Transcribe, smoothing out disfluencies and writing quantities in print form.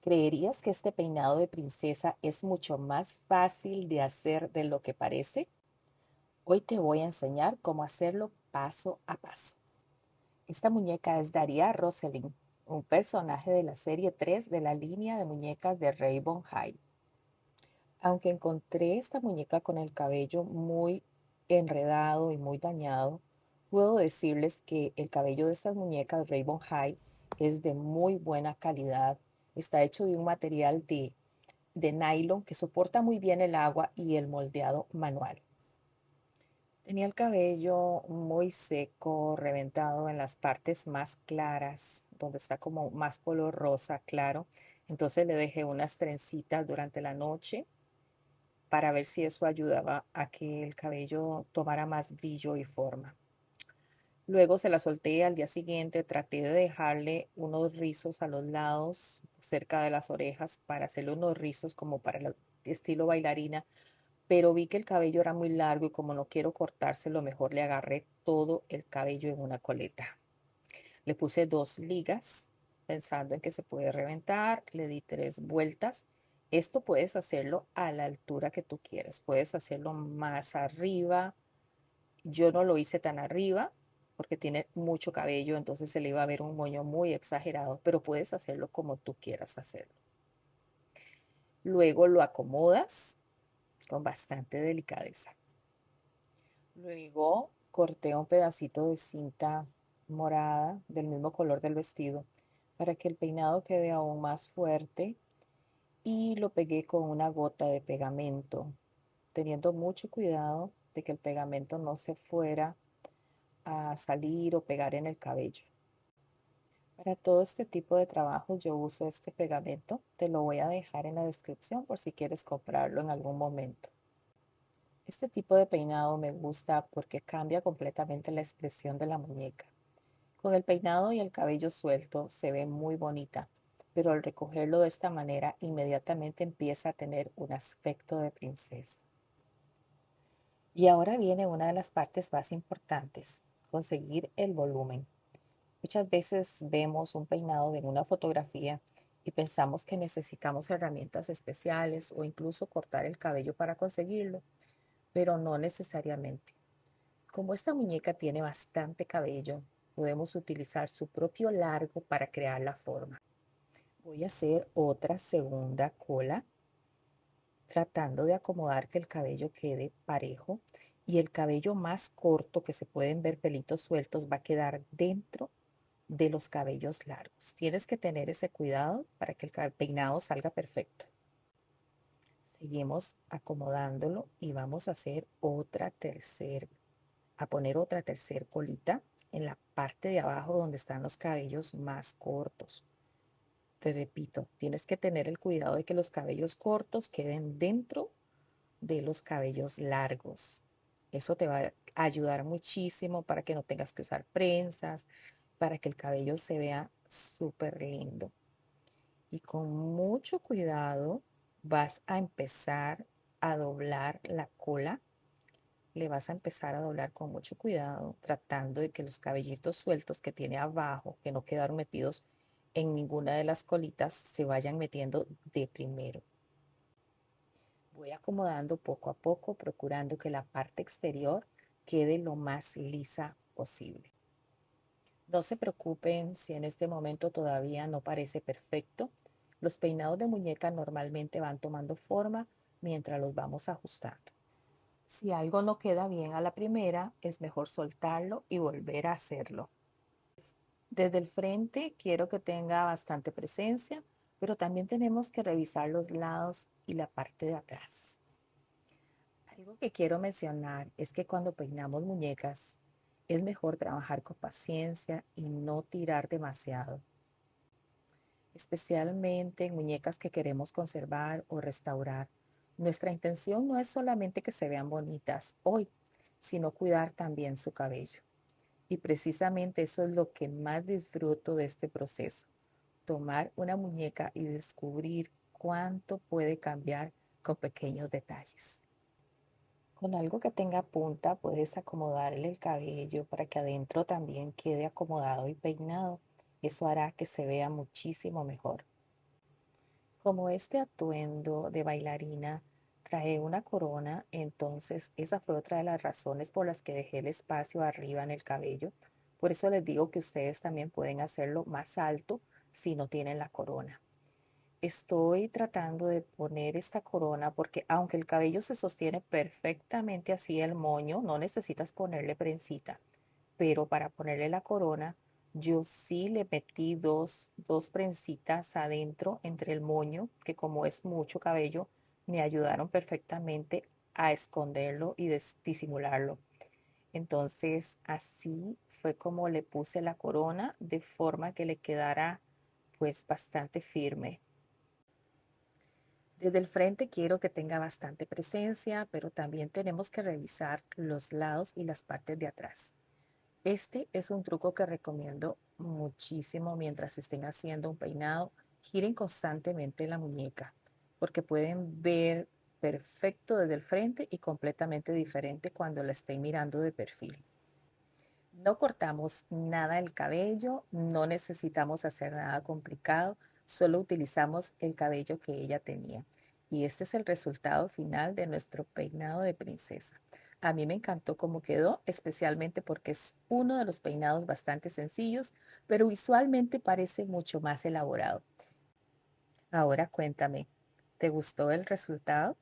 ¿Creerías que este peinado de princesa es mucho más fácil de hacer de lo que parece? Hoy te voy a enseñar cómo hacerlo paso a paso. Esta muñeca es Daria Roselyn, un personaje de la serie 3 de la línea de muñecas de Rainbow High. Aunque encontré esta muñeca con el cabello muy enredado y muy dañado, puedo decirles que el cabello de estas muñecas Rainbow High es de muy buena calidad. Está hecho de un material de nylon que soporta muy bien el agua y el moldeado manual. Tenía el cabello muy seco, reventado en las partes más claras, donde está como más color rosa claro. Entonces le dejé unas trencitas durante la noche para ver si eso ayudaba a que el cabello tomara más brillo y forma. Luego se la solté al día siguiente, traté de dejarle unos rizos a los lados, cerca de las orejas, para hacerle unos rizos como para el estilo bailarina, pero vi que el cabello era muy largo y como no quiero cortárselo, mejor le agarré todo el cabello en una coleta. Le puse 2 ligas, pensando en que se puede reventar, le di 3 vueltas. Esto puedes hacerlo a la altura que tú quieres, puedes hacerlo más arriba. Yo no lo hice tan arriba porque tiene mucho cabello, entonces se le iba a ver un moño muy exagerado, pero puedes hacerlo como tú quieras hacerlo. Luego lo acomodas con bastante delicadeza. Luego corté un pedacito de cinta morada del mismo color del vestido para que el peinado quede aún más fuerte y lo pegué con una gota de pegamento, teniendo mucho cuidado de que el pegamento no se fuera a salir o pegar en el cabello. Para todo este tipo de trabajo yo uso este pegamento, te lo voy a dejar en la descripción por si quieres comprarlo en algún momento. Este tipo de peinado me gusta porque cambia completamente la expresión de la muñeca. Con el peinado y el cabello suelto se ve muy bonita, pero al recogerlo de esta manera inmediatamente empieza a tener un aspecto de princesa. Y ahora viene una de las partes más importantes, conseguir el volumen. Muchas veces vemos un peinado en una fotografía y pensamos que necesitamos herramientas especiales o incluso cortar el cabello para conseguirlo, pero no necesariamente. Como esta muñeca tiene bastante cabello, podemos utilizar su propio largo para crear la forma. Voy a hacer otra segunda cola, tratando de acomodar que el cabello quede parejo y el cabello más corto, que se pueden ver pelitos sueltos, va a quedar dentro de los cabellos largos. Tienes que tener ese cuidado para que el peinado salga perfecto. Seguimos acomodándolo y vamos a hacer a poner otra tercer colita en la parte de abajo donde están los cabellos más cortos. Te repito, tienes que tener el cuidado de que los cabellos cortos queden dentro de los cabellos largos. Eso te va a ayudar muchísimo para que no tengas que usar prensas, para que el cabello se vea súper lindo. Y con mucho cuidado vas a empezar a doblar la cola. Le vas a empezar a doblar con mucho cuidado, tratando de que los cabellitos sueltos que tiene abajo, que no quedaron metidos en ninguna de las colitas, se vayan metiendo de primero. Voy acomodando poco a poco, procurando que la parte exterior quede lo más lisa posible. No se preocupen si en este momento todavía no parece perfecto. Los peinados de muñeca normalmente van tomando forma mientras los vamos ajustando. Si algo no queda bien a la primera, es mejor soltarlo y volver a hacerlo. Desde el frente quiero que tenga bastante presencia, pero también tenemos que revisar los lados y la parte de atrás. Algo que quiero mencionar es que cuando peinamos muñecas, es mejor trabajar con paciencia y no tirar demasiado, especialmente en muñecas que queremos conservar o restaurar. Nuestra intención no es solamente que se vean bonitas hoy, sino cuidar también su cabello. Y precisamente eso es lo que más disfruto de este proceso, tomar una muñeca y descubrir cuánto puede cambiar con pequeños detalles. Con algo que tenga punta puedes acomodarle el cabello para que adentro también quede acomodado y peinado. Eso hará que se vea muchísimo mejor. Como este atuendo de bailarina trae una corona, entonces esa fue otra de las razones por las que dejé el espacio arriba en el cabello. Por eso les digo que ustedes también pueden hacerlo más alto si no tienen la corona. Estoy tratando de poner esta corona porque aunque el cabello se sostiene perfectamente así el moño, no necesitas ponerle prensita, pero para ponerle la corona, yo sí le metí dos prensitas adentro entre el moño, que como es mucho cabello, me ayudaron perfectamente a esconderlo y disimularlo. Entonces, así fue como le puse la corona de forma que le quedara pues bastante firme. Desde el frente quiero que tenga bastante presencia, pero también tenemos que revisar los lados y las partes de atrás. Este es un truco que recomiendo muchísimo mientras estén haciendo un peinado. Giren constantemente la muñeca porque pueden ver perfecto desde el frente y completamente diferente cuando la estén mirando de perfil. No cortamos nada del cabello, no necesitamos hacer nada complicado, solo utilizamos el cabello que ella tenía. Y este es el resultado final de nuestro peinado de princesa. A mí me encantó cómo quedó, especialmente porque es uno de los peinados bastante sencillos, pero visualmente parece mucho más elaborado. Ahora cuéntame, ¿te gustó el resultado?